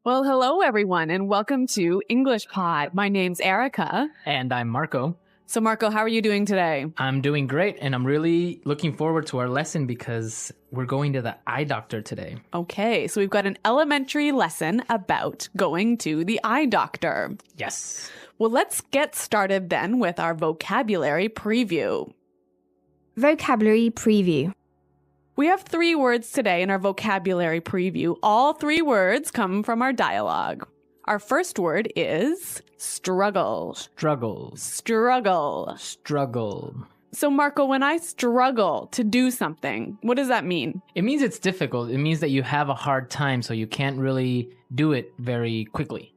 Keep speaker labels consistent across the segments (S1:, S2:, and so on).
S1: Well, hello, everyone, and welcome to English Pod. My name's Erica.
S2: And I'm Marco.
S1: So, Marco, how are you doing today?
S2: I'm doing great, and I'm really looking forward to our lesson because we're going to the eye doctor today.
S1: Okay, so we've got an elementary lesson about going to the eye doctor.
S2: Yes.
S1: Well, let's get started then with our vocabulary preview.
S3: Vocabulary preview.
S1: We have 3 words today in our vocabulary preview. All 3 words come from our dialogue. Our first word is struggle.
S2: Struggle.
S1: Struggle.
S2: Struggle.
S1: So, Marco, when I struggle to do something, what does that mean?
S2: It means it's difficult. It means that you have a hard time, so you can't really do it very quickly.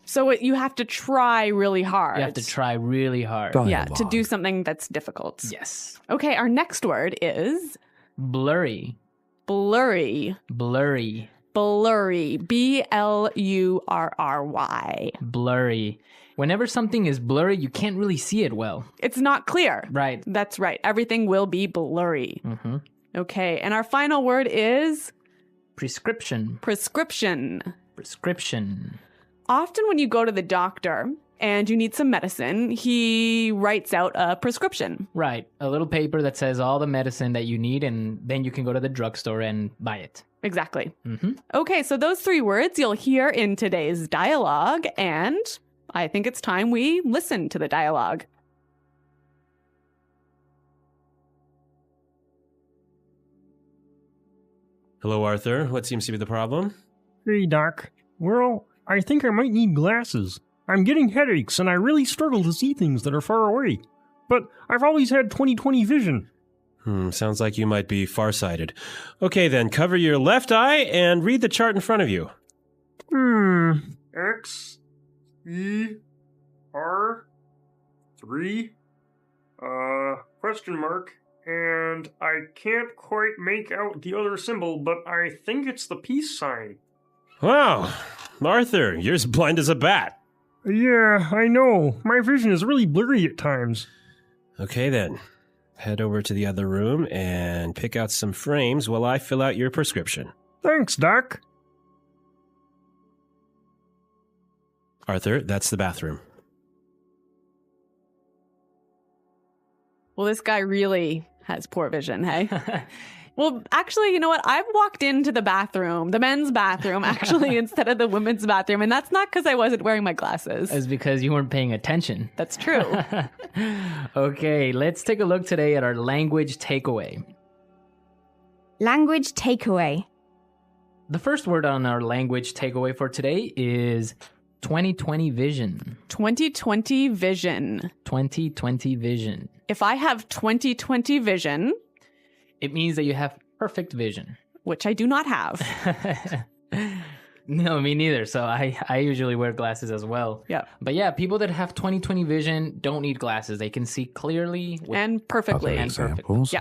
S1: So you have to try really hard.
S2: You have to try really hard.
S1: Yeah, to do something that's difficult.
S2: Yes.
S1: Okay, our next word is
S2: Blurry.
S1: blurry.
S2: Blurry.
S1: Blurry. B-L-U-R-R-Y.
S2: Blurry. Whenever something is blurry, you can't really see it well.
S1: It's not clear.
S2: Right.
S1: That's right. Everything will be blurry.
S2: Mm-hmm.
S1: Okay, and our final word is
S2: Prescription.
S1: prescription.
S2: Prescription.
S1: Often when you go to the doctor and you need some medicine, he writes out a prescription.
S2: Right. A little paper that says all the medicine that you need, and then you can go to the drugstore and buy it.
S1: Exactly.
S2: Mm-hmm.
S1: Okay, so those 3 words you'll hear in today's dialogue, and I think it's time we listen to the dialogue.
S4: Hello, Arthur. What seems to be the problem?
S5: Hey, Doc. Well, I think I might need glasses. I'm getting headaches, and I really struggle to see things that are far away. But I've always had 20/20 vision.
S4: Sounds like you might be farsighted. Okay, then, cover your left eye and read the chart in front of you.
S5: X, E, R, 3, question mark, and I can't quite make out the other symbol, but I think it's the peace sign.
S4: Wow, Arthur, you're as blind as a bat.
S5: Yeah, I know. My vision is really blurry at times.
S4: Okay, then. Head over to the other room and pick out some frames while I fill out your prescription.
S5: Thanks, Doc.
S4: Arthur, that's the bathroom.
S1: Well, this guy really has poor vision, hey? Well, actually, you know what? I've walked into the bathroom, the men's bathroom, actually, instead of the women's bathroom. And that's not because I wasn't wearing my glasses.
S2: It's because you weren't paying attention.
S1: That's true.
S2: Okay, let's take a look today at our language takeaway.
S3: Language takeaway.
S2: The first word on our language takeaway for today is 20/20 vision.
S1: 20/20 vision.
S2: 20/20 vision.
S1: If I have 20/20 vision,
S2: It means that you have perfect vision.
S1: which I do not have.
S2: No, me neither. So I usually wear glasses as well.
S1: Yeah.
S2: But yeah, people that have 20/20 vision don't need glasses. They can see clearly
S1: And perfectly.
S2: and perfect.
S6: Examples.
S1: Yeah.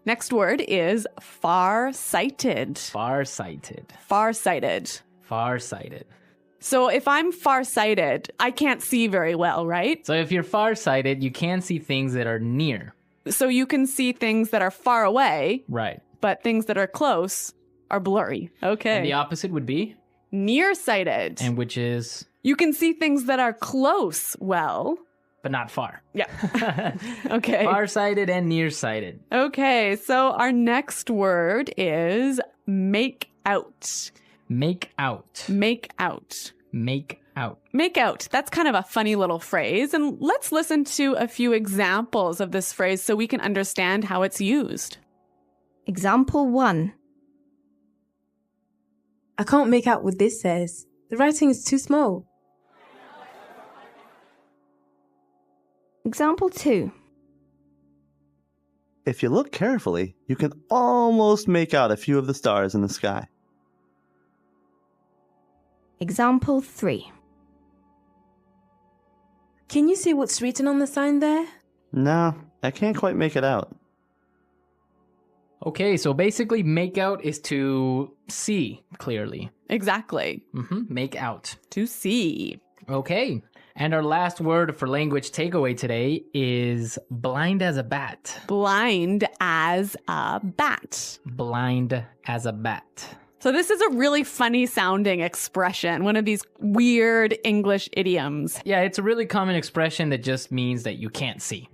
S1: Next word is far-sighted.
S2: Farsighted.
S1: Far-sighted.
S2: Farsighted.
S1: So if I'm far-sighted, I can't see very well, right?
S2: So if you're farsighted, you can see things that are near.
S1: So you can see things that are far away,
S2: Right.
S1: but things that are close are blurry. Okay.
S2: And the opposite would be,
S1: Nearsighted.
S2: and which is,
S1: You can see things that are close well.
S2: but not far.
S1: Yeah. Okay.
S2: Farsighted and nearsighted.
S1: Okay, so our next word is make out.
S2: Make out.
S1: Make out.
S2: Make out.
S1: Make out. That's kind of a funny little phrase. And let's listen to a few examples of this phrase so we can understand how it's used.
S3: Example 1.
S7: I can't make out what this says. The writing is too small.
S3: Example 2.
S6: If you look carefully, you can almost make out a few of the stars in the sky.
S3: Example 3.
S7: Can you see what's written on the sign there?
S6: No, I can't quite make it out.
S2: Okay, so basically make out is to see clearly.
S1: Exactly.
S2: Make out.
S1: To see.
S2: Okay. And our last word for language takeaway today is blind as a bat.
S1: Blind as a bat.
S2: Blind as a bat.
S1: So this is a really funny sounding expression, one of these weird English idioms.
S2: Yeah, it's a really common expression that just means that you can't see,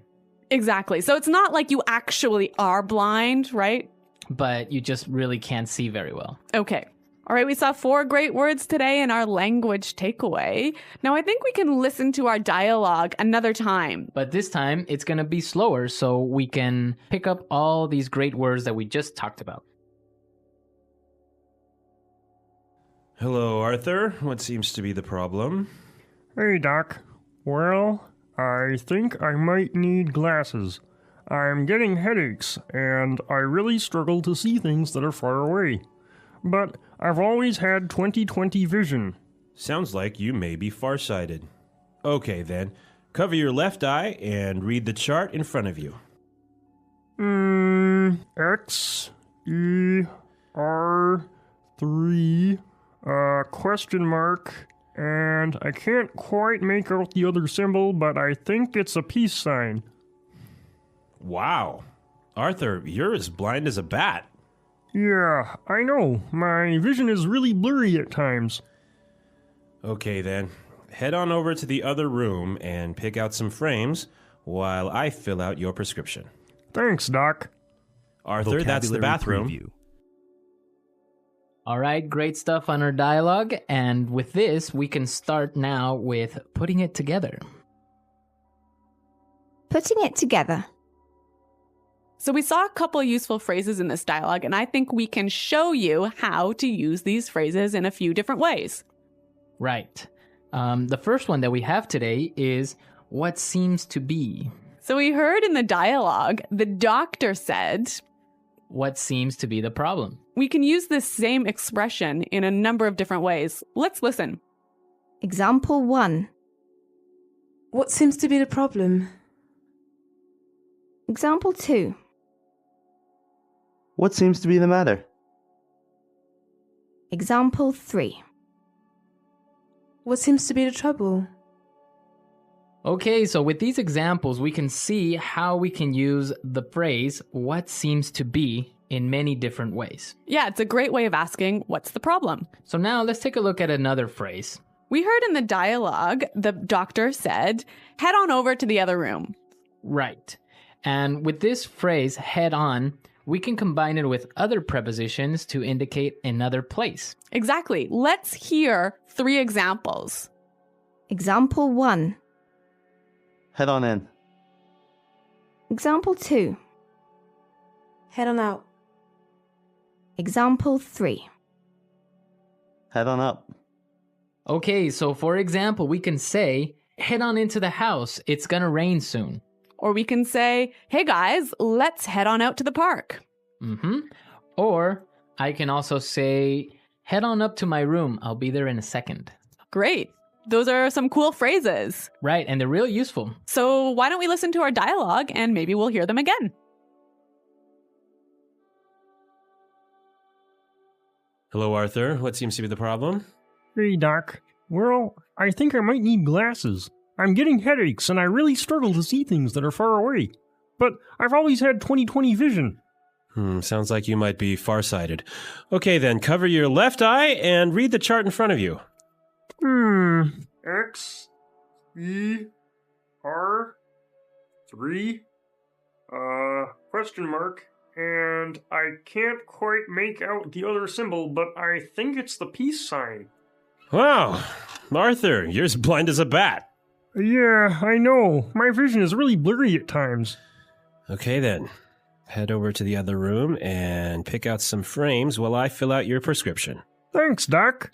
S1: Exactly. So it's not like you actually are blind, right?
S2: but you just really can't see very well.
S1: Okay. All right, we saw 4 great words today in our language takeaway. Now I think we can listen to our dialogue another time.
S2: But this time, it's going to be slower so we can pick up all these great words that we just talked about.
S4: Hello, Arthur. What seems to be the problem?
S5: Hey, Doc. Well, I think I might need glasses. I'm getting headaches, and I really struggle to see things that are far away. But I've always had 20/20 vision.
S4: Sounds like you may be farsighted. Okay, then. Cover your left eye and read the chart in front of you.
S5: X, E, R, 3, question mark, and I can't quite make out the other symbol, but I think it's a peace sign.
S4: Wow. Arthur, you're as blind as a bat.
S5: Yeah, I know. My vision is really blurry at times.
S4: Okay, then. Head on over to the other room and pick out some frames while I fill out your prescription.
S5: Thanks, Doc.
S4: Arthur, that's the bathroom.
S8: Preview.
S2: All right, great stuff on our dialogue. And with this, we can start now with putting it together.
S3: Putting it together.
S1: So we saw a couple useful phrases in this dialogue, and I think we can show you how to use these phrases in a few different ways.
S2: Right. The first one that we have today is what seems to be.
S1: So we heard in the dialogue, the doctor said,
S2: What seems to be the problem?
S1: we can use this same expression in a number of different ways. Let's listen.
S3: Example 1.
S7: What seems to be the problem?
S3: Example 2.
S6: What seems to be the matter?
S3: Example 3.
S7: What seems to be the trouble?
S2: Okay, so with these examples, we can see how we can use the phrase what seems to be in many different ways.
S1: Yeah, it's a great way of asking, what's the problem?
S2: So now let's take a look at another phrase.
S1: We heard in the dialogue, the doctor said, head on over to the other room.
S2: Right. And with this phrase, head on, we can combine it with other prepositions to indicate another place.
S1: Exactly. Let's hear 3 examples.
S3: Example 1.
S6: Head on in.
S3: Example 2.
S7: Head on out.
S3: Example 3.
S6: Head on up.
S2: Okay, so for example, we can say, head on into the house, it's gonna rain soon.
S1: Or we can say, hey guys, let's head on out to the park.
S2: Or I can also say, head on up to my room, I'll be there in a second.
S1: Great. Those are some cool phrases.
S2: Right, and they're real useful.
S1: So why don't we listen to our dialogue and maybe we'll hear them again.
S4: Hello, Arthur. What seems to be the problem?
S5: Hey, Doc. Well, I think I might need glasses. I'm getting headaches, and I really struggle to see things that are far away. But I've always had 20/20 vision.
S4: Sounds like you might be farsighted. Okay, then, cover your left eye and read the chart in front of you.
S5: X, E, R, 3, question mark, and I can't quite make out the other symbol, but I think it's the peace sign.
S4: Wow, Arthur, you're as blind as a bat.
S5: Yeah, I know. My vision is really blurry at times.
S4: Okay, then. Head over to the other room and pick out some frames while I fill out your prescription.
S5: Thanks, Doc.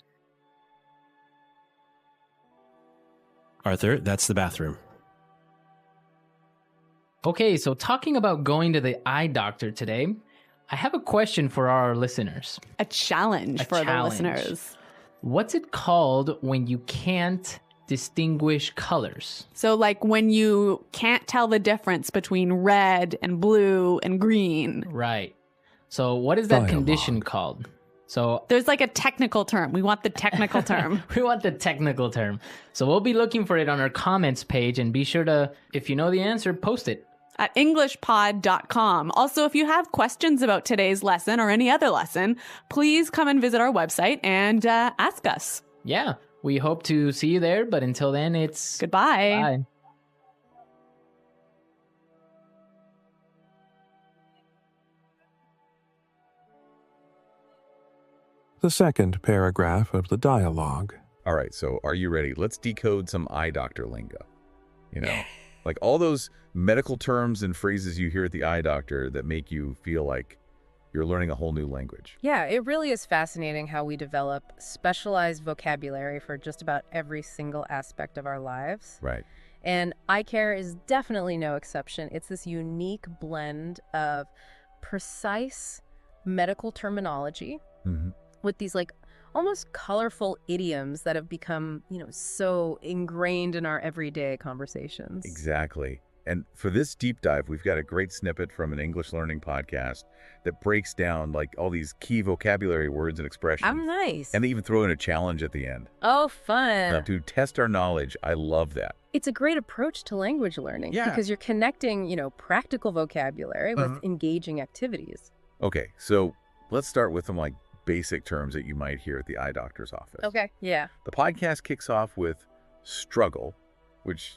S4: Arthur, that's the bathroom.
S2: Okay, so talking about going to the eye doctor today, I have a question for our listeners.
S1: A challenge for the listeners.
S2: What's it called when you can't distinguish colors?
S1: So like when you can't tell the difference between red and blue and green.
S2: Right. So what is that condition called? So
S1: there's like a technical term. We want the technical term.
S2: We want the technical term. So we'll be looking for it on our comments page, and be sure to, if you know the answer, post it.
S1: at englishpod.com. Also, if you have questions about today's lesson or any other lesson, please come and visit our website and ask us.
S2: Yeah, we hope to see you there, but until then, it's
S1: Goodbye.
S2: bye.
S8: The second paragraph of the dialogue.
S9: All right, so are you ready? Let's decode some eye doctor lingo. You know, like all those medical terms and phrases you hear at the eye doctor that make you feel like you're learning a whole new language.
S10: Yeah, it really is fascinating how we develop specialized vocabulary for just about every single aspect of our lives.
S9: Right.
S10: And eye care is definitely no exception. It's this unique blend of precise medical terminology with these like almost colorful idioms that have become, so ingrained in our everyday conversations.
S9: Exactly. And for this deep dive, we've got a great snippet from an English learning podcast that breaks down like all these key vocabulary words and expressions.
S10: Oh, nice.
S9: And they even throw in a challenge at the end.
S10: Oh, fun.
S9: Now, to test our knowledge, I love that.
S10: It's a great approach to language learning because you're connecting, practical vocabulary with engaging activities.
S9: Okay, so let's start with some like basic terms that you might hear at the eye doctor's office.
S10: Okay, yeah.
S9: The podcast kicks off with struggle, which,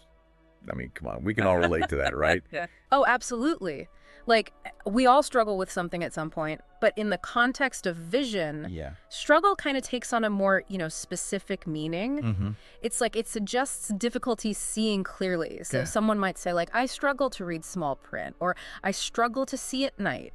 S9: I mean, come on, we can all relate to that, right?
S10: Yeah. Oh, absolutely. Like, we all struggle with something at some point, but in the context of vision, struggle kind of takes on a more, specific meaning. It's like it suggests difficulty seeing clearly. So someone might say, like, I struggle to read small print, or I struggle to see at night.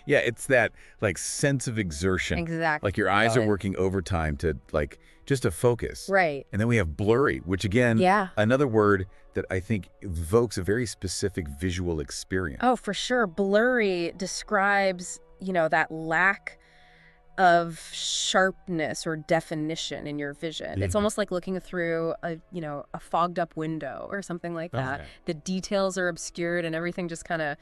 S9: Yeah, it's that like sense of exertion.
S10: Exactly.
S9: Like your eyes are working overtime to like just to focus.
S10: Right.
S9: And then we have blurry, which again, another word that I think evokes a very specific visual experience.
S10: Oh, for sure. Blurry describes, that lack of sharpness or definition in your vision. It's almost like looking through a fogged up window or something like that. The details are obscured and everything just kind of,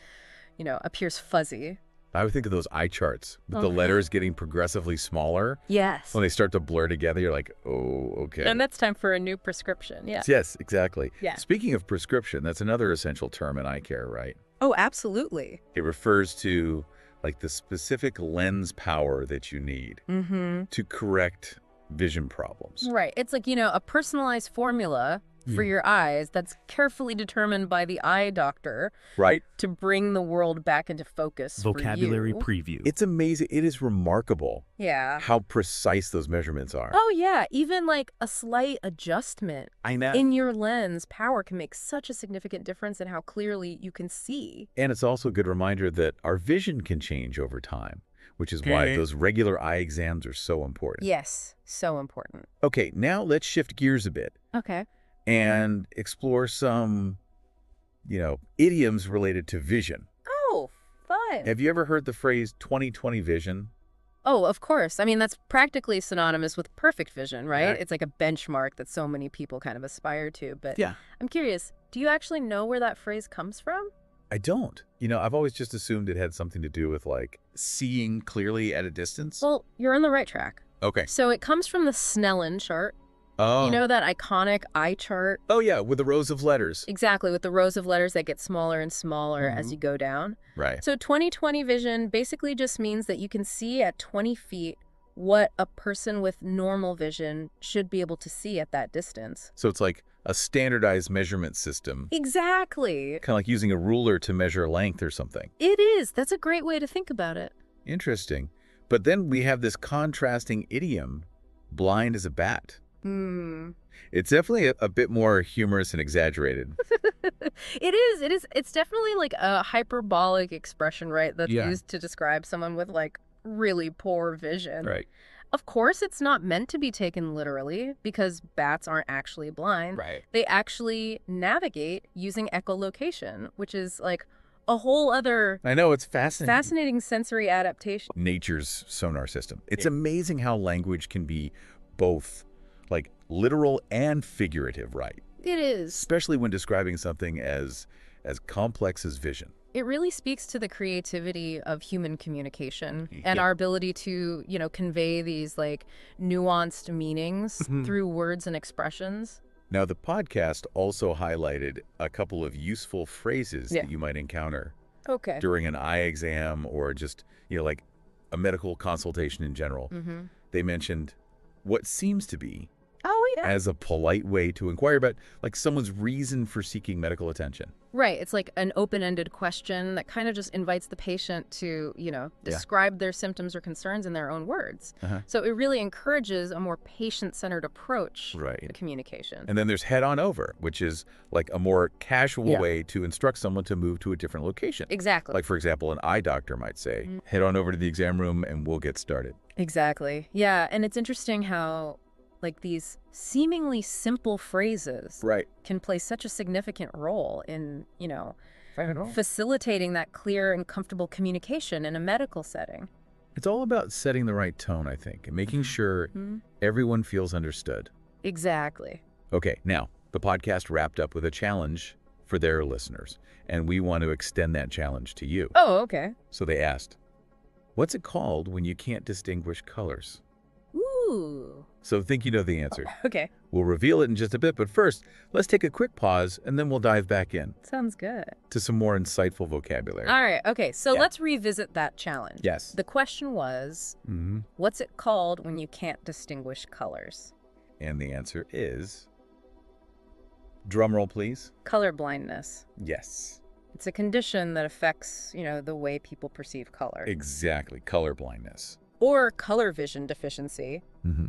S10: appears fuzzy.
S9: I would think of those eye charts with the letters getting progressively smaller.
S10: Yes.
S9: When they start to blur together, you're like, oh, okay.
S10: And that's time for a new prescription. Yeah.
S9: Yes, exactly.
S10: Yeah.
S9: Speaking of prescription, that's another essential term in eye care, right?
S10: Oh, absolutely.
S9: It refers to like the specific lens power that you need to correct vision problems.
S10: Right. It's like, a personalized formula for your eyes that's carefully determined by the eye doctor.
S9: Right.
S10: To bring the world back into focus.
S11: Vocabulary
S10: for you.
S11: preview.
S9: It's amazing. It is remarkable.
S10: Yeah.
S9: How precise those measurements are.
S10: Oh, yeah. Even like a slight adjustment
S9: I know.
S10: in your lens power can make such a significant difference in how clearly you can see.
S9: And it's also a good reminder that our vision can change over time, which is why those regular eye exams are so important.
S10: Yes. So important.
S9: Okay, now let's shift gears a bit.
S10: Okay.
S9: And explore some, idioms related to vision.
S10: Oh, fun.
S9: Have you ever heard the phrase 20/20 vision?
S10: Oh, of course. I mean, that's practically synonymous with perfect vision, right? Yeah. It's like a benchmark that so many people kind of aspire to. But I'm curious, do you actually know where that phrase comes from?
S9: I don't. I've always just assumed it had something to do with like seeing clearly at a distance.
S10: Well, you're on the right track.
S9: Okay.
S10: So it comes from the Snellen chart.
S9: Oh.
S10: You know that iconic eye chart?
S9: Oh, yeah, with the rows of letters.
S10: Exactly, with the rows of letters that get smaller and smaller as you go down.
S9: Right.
S10: So 20/20 vision basically just means that you can see at 20 feet what a person with normal vision should be able to see at that distance.
S9: So it's like a standardized measurement system.
S10: Exactly.
S9: Kind of like using a ruler to measure length or something.
S10: It is. That's a great way to think about it.
S9: Interesting. But then we have this contrasting idiom, blind as a bat. It's definitely a bit more humorous and exaggerated.
S10: It is. It's definitely like a hyperbolic expression, right? That's used to describe someone with like really poor vision.
S9: Right.
S10: Of course, it's not meant to be taken literally because bats aren't actually blind.
S9: Right.
S10: They actually navigate using echolocation, which is like a whole other
S9: I know, it's fascinating.
S10: Fascinating sensory adaptation.
S9: Nature's sonar system. It's amazing how language can be both like literal and figurative, right?
S10: It is.
S9: Especially when describing something as complex as vision.
S10: It really speaks to the creativity of human communication and our ability to, convey these like nuanced meanings through words and expressions.
S9: Now, the podcast also highlighted a couple of useful phrases
S10: Yeah.
S9: that you might encounter
S10: Okay.
S9: during an eye exam or just, like a medical consultation in general. They mentioned what seems to be
S10: Oh, yeah.
S9: as a polite way to inquire about like someone's reason for seeking medical attention.
S10: Right. It's like an open-ended question that kind of just invites the patient to, describe their symptoms or concerns in their own words. So it really encourages a more patient-centered approach to communication.
S9: And then there's head on over, which is like a more casual way to instruct someone to move to a different location.
S10: Exactly.
S9: Like, for example, an eye doctor might say, head on over to the exam room and we'll get started.
S10: Exactly. Yeah. And it's interesting how like these seemingly simple phrases can play such a significant role in, facilitating that clear and comfortable communication in a medical setting.
S9: It's all about setting the right tone, I think, and making sure everyone feels understood.
S10: Exactly.
S9: Okay, now, the podcast wrapped up with a challenge for their listeners, and we want to extend that challenge to you.
S10: Oh, okay.
S9: So they asked, what's it called when you can't distinguish colors?
S10: Ooh.
S9: So think you know the answer.
S10: Okay.
S9: We'll reveal it in just a bit, but first, let's take a quick pause, and then we'll dive back in
S10: Sounds good.
S9: to some more insightful vocabulary.
S10: All right. Okay. So let's revisit that challenge.
S9: Yes.
S10: The question was, what's it called when you can't distinguish colors?
S9: And the answer is, drum roll, please.
S10: Color blindness.
S9: Yes.
S10: It's a condition that affects, the way people perceive color.
S9: Exactly, color blindness.
S10: Or color vision deficiency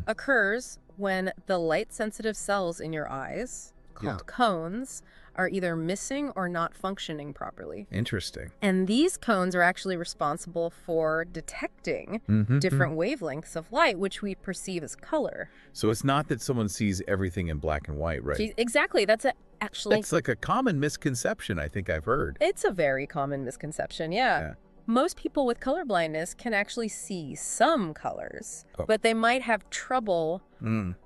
S10: occurs when the light-sensitive cells in your eyes, called cones, are either missing or not functioning properly.
S9: Interesting.
S10: And these cones are actually responsible for detecting different wavelengths of light, which we perceive as color.
S9: So it's not that someone sees everything in black and white, right?
S10: Exactly. That's actually...
S9: It's like a common misconception I think I've heard.
S10: It's a very common misconception, yeah. Most people with color blindness can actually see some colors, but they might have trouble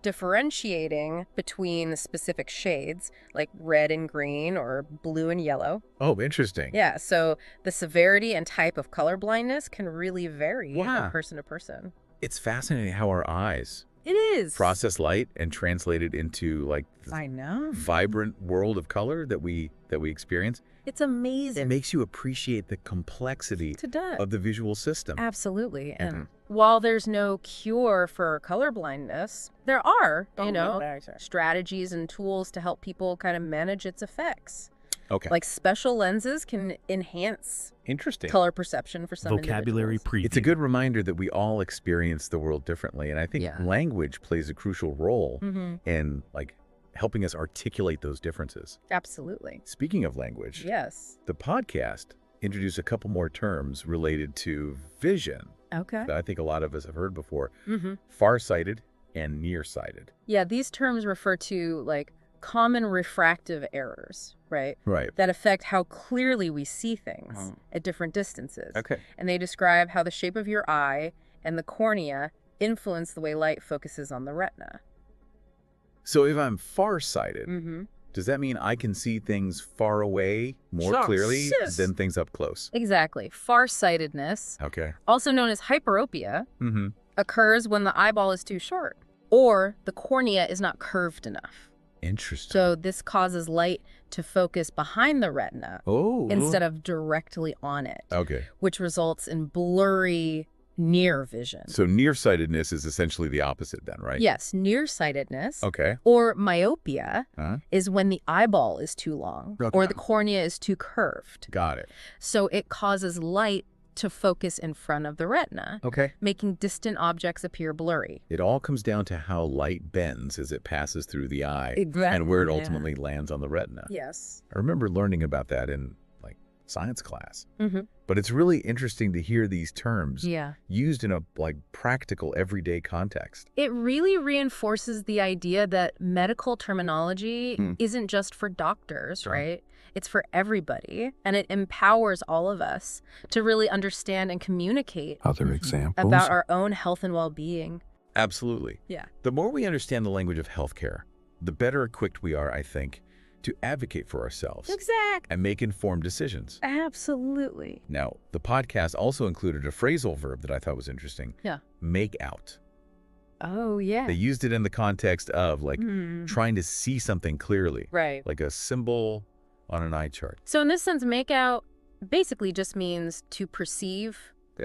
S10: differentiating between specific shades, like red and green or blue and yellow.
S9: Oh, interesting.
S10: Yeah, so the severity and type of color blindness can really vary from person to person.
S9: It's fascinating how our eyes
S10: It is.
S9: process light and translate it into like
S10: I know.
S9: vibrant world of color that we experience.
S10: It's amazing.
S9: It makes you appreciate the complexity of the visual system.
S10: Absolutely. And while there's no cure for color blindness, there are, strategies and tools to help people kind of manage its effects.
S9: Okay.
S10: Like special lenses can enhance
S9: Interesting.
S10: color perception for some
S8: Vocabulary preview.
S9: It's a good reminder that we all experience the world differently. And I think language plays a crucial role in like helping us articulate those differences.
S10: Absolutely.
S9: Speaking of language,
S10: Yes.
S9: the podcast introduced a couple more terms related to vision
S10: Okay.
S9: that I think a lot of us have heard before. Farsighted and nearsighted.
S10: Yeah, these terms refer to like common refractive errors, right?
S9: Right.
S10: That affect how clearly we see things at different distances.
S9: Okay.
S10: And they describe how the shape of your eye and the cornea influence the way light focuses on the retina.
S9: So if I'm farsighted, does that mean I can see things far away more clearly than things up close?
S10: Exactly. Farsightedness,
S9: Okay.
S10: also known as hyperopia, occurs when the eyeball is too short or the cornea is not curved enough.
S9: Interesting.
S10: So this causes light to focus behind the retina instead of directly on it,
S9: Okay.
S10: which results in blurry near vision.
S9: So nearsightedness is essentially the opposite then, right?
S10: Yes, nearsightedness
S9: Okay.
S10: or myopia is when the eyeball is too long or the cornea is too curved.
S9: Got it.
S10: So it causes light to focus in front of the retina,
S9: Okay.
S10: making distant objects appear blurry.
S9: It all comes down to how light bends as it passes through the eye
S10: Exactly,
S9: and where it
S10: yeah.
S9: ultimately lands on the retina.
S10: Yes.
S9: I remember learning about that in like science class. But it's really interesting to hear these terms used in a like practical everyday context.
S10: It really reinforces the idea that medical terminology isn't just for doctors, right? It's for everybody. And it empowers all of us to really understand and communicate
S8: Other examples?
S10: about our own health and well-being.
S9: Absolutely.
S10: Yeah.
S9: The more we understand the language of healthcare, the better equipped we are, I think, to advocate for ourselves
S10: Exactly.
S9: and make informed decisions.
S10: Absolutely.
S9: Now, the podcast also included a phrasal verb that I thought was interesting.
S10: Yeah.
S9: Make out.
S10: Oh, yeah.
S9: They used it in the context of like trying to see something clearly.
S10: Right.
S9: Like a symbol on an eye chart.
S10: So in this sense, make out basically just means to perceive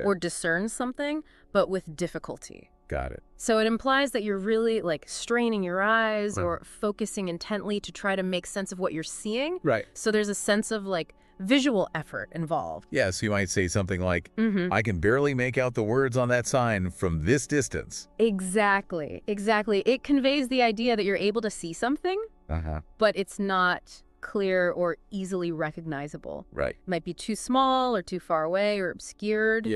S10: or discern something, but with difficulty.
S9: Got it.
S10: So it implies that you're really like straining your eyes or focusing intently to try to make sense of what you're seeing.
S9: Right.
S10: So there's a sense of like visual effort involved.
S9: Yeah, so you might say something like, I can barely make out the words on that sign from this distance.
S10: Exactly. Exactly. It conveys the idea that you're able to see something, but it's not clear or easily recognizable.
S9: Right.
S10: It might be too small or too far away or obscured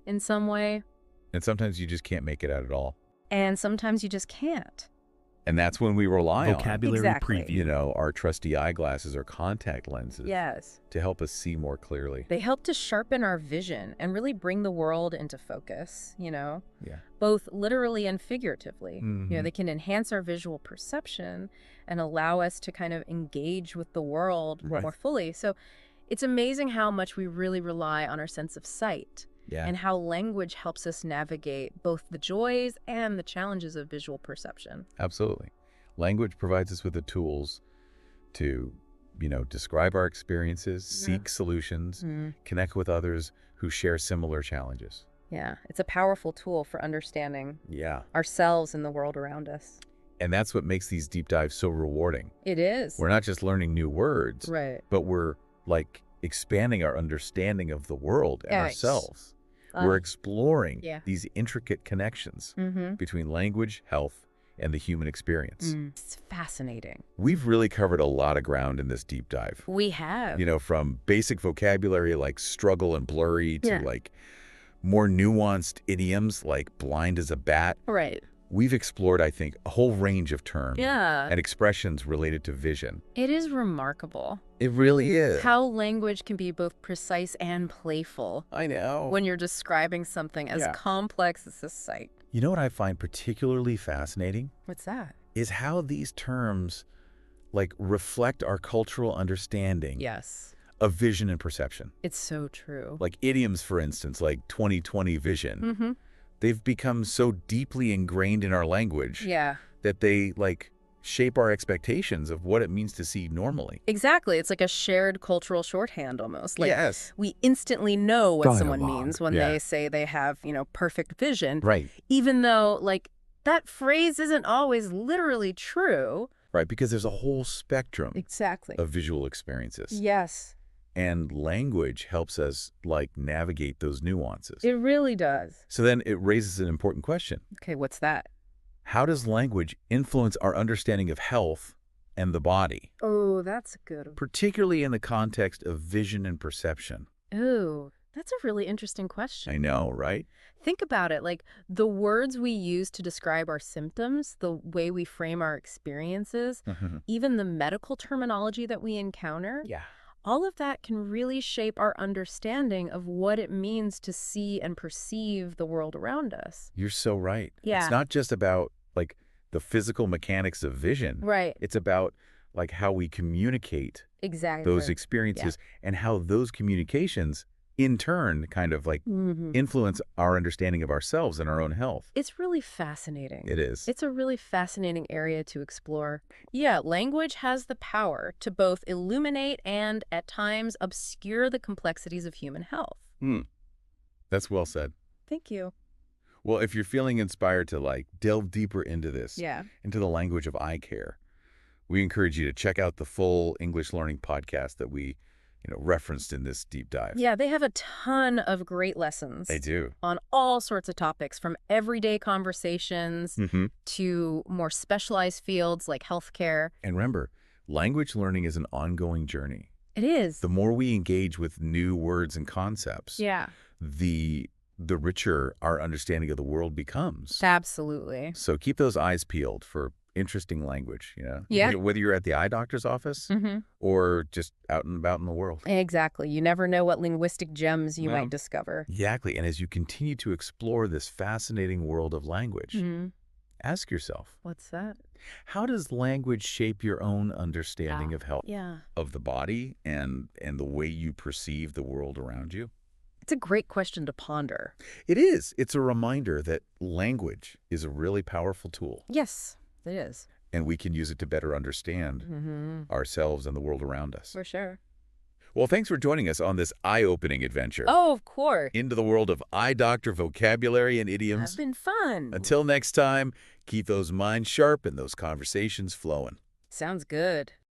S10: in some way.
S9: And sometimes you just can't make it out at all.
S10: And sometimes you just can't.
S9: And that's when we rely
S11: vocabulary
S10: on,
S11: preview.
S9: You know, our trusty eyeglasses or contact lenses.
S10: Yes.
S9: To help us see more clearly.
S10: They help to sharpen our vision and really bring the world into focus, you know?
S9: Yeah.
S10: Both literally and figuratively. You know, they can enhance our visual perception and allow us to kind of engage with the world more fully. So it's amazing how much we really rely on our sense of sight.
S9: Yeah.
S10: And how language helps us navigate both the joys and the challenges of visual perception.
S9: Absolutely. Language provides us with the tools to, you know, describe our experiences, seek solutions, connect with others who share similar challenges.
S10: Yeah, it's a powerful tool for understanding ourselves and the world around us.
S9: And that's what makes these deep dives so rewarding.
S10: It is.
S9: We're not just learning new words, but we're like expanding our understanding of the world and ourselves. We're exploring these intricate connections between language, health, and the human experience.
S10: It's fascinating.
S9: We've really covered a lot of ground in this deep dive.
S10: We have.
S9: You know, from basic vocabulary like struggle and blurry to like more nuanced idioms like blind as a bat.
S10: Right.
S9: We've explored, I think, a whole range of terms and expressions related to vision.
S10: It is remarkable.
S9: It really is.
S10: How language can be both precise and playful.
S9: I know.
S10: When you're describing something as complex as this sight.
S9: You know what I find particularly fascinating?
S10: What's that?
S9: Is how these terms like reflect our cultural understanding of vision and perception.
S10: It's so true.
S9: Like idioms, for instance, like 20/20 vision. They've become so deeply ingrained in our language that they like shape our expectations of what it means to see normally.
S10: Exactly. It's like a shared cultural shorthand almost. Like we instantly know what someone means when they say they have, you know, perfect vision.
S9: Right.
S10: Even though like that phrase isn't always literally true.
S9: Right, because there's a whole spectrum of visual experiences.
S10: Yes.
S9: And language helps us like navigate those nuances.
S10: It really does.
S9: So then it raises an important question.
S10: Okay, what's that?
S9: How does language influence our understanding of health and the body?
S10: Oh, that's a good one.
S9: Particularly in the context of vision and perception.
S10: Oh, that's a really interesting question.
S9: I know, right?
S10: Think about it. Like the words we use to describe our symptoms, the way we frame our experiences, even the medical terminology that we encounter. All of that can really shape our understanding of what it means to see and perceive the world around us.
S9: You're so right.
S10: Yeah.
S9: It's not just about like the physical mechanics of vision.
S10: Right.
S9: It's about like how we communicate those experiences and how those communications in turn kind of like influence our understanding of ourselves and our own health.
S10: It's really fascinating.
S9: It is.
S10: It's a really fascinating area to explore. Yeah, language has the power to both illuminate and at times obscure the complexities of human health.
S9: That's well said.
S10: Thank you.
S9: Well, if you're feeling inspired to like delve deeper into this, into the language of eye care, we encourage you to check out the full English learning podcast that we referenced in this deep dive.
S10: Yeah, they have a ton of great lessons.
S9: They do.
S10: On all sorts of topics, from everyday conversations to more specialized fields like healthcare.
S9: And remember, language learning is an ongoing journey.
S10: It is.
S9: The more we engage with new words and concepts, the richer our understanding of the world becomes.
S10: Absolutely.
S9: So keep those eyes peeled for interesting language, whether you're at the eye doctor's office or just out and about in the world.
S10: Exactly. You never know what linguistic gems you might discover.
S9: Exactly. And as you continue to explore this fascinating world of language, ask yourself,
S10: what's that?
S9: How does language shape your own understanding of health,
S10: Yeah.
S9: of the body, and the way you perceive the world around you?
S10: It's a great question to ponder.
S9: It is. It's a reminder that language is a really powerful tool.
S10: Yes, it is.
S9: And we can use it to better understand ourselves and the world around us.
S10: For sure.
S9: Well, thanks for joining us on this eye-opening adventure.
S10: Oh, of course.
S9: Into the world of eye doctor vocabulary and idioms.
S10: That's been fun.
S9: Until next time, keep those minds sharp and those conversations flowing.
S10: Sounds good.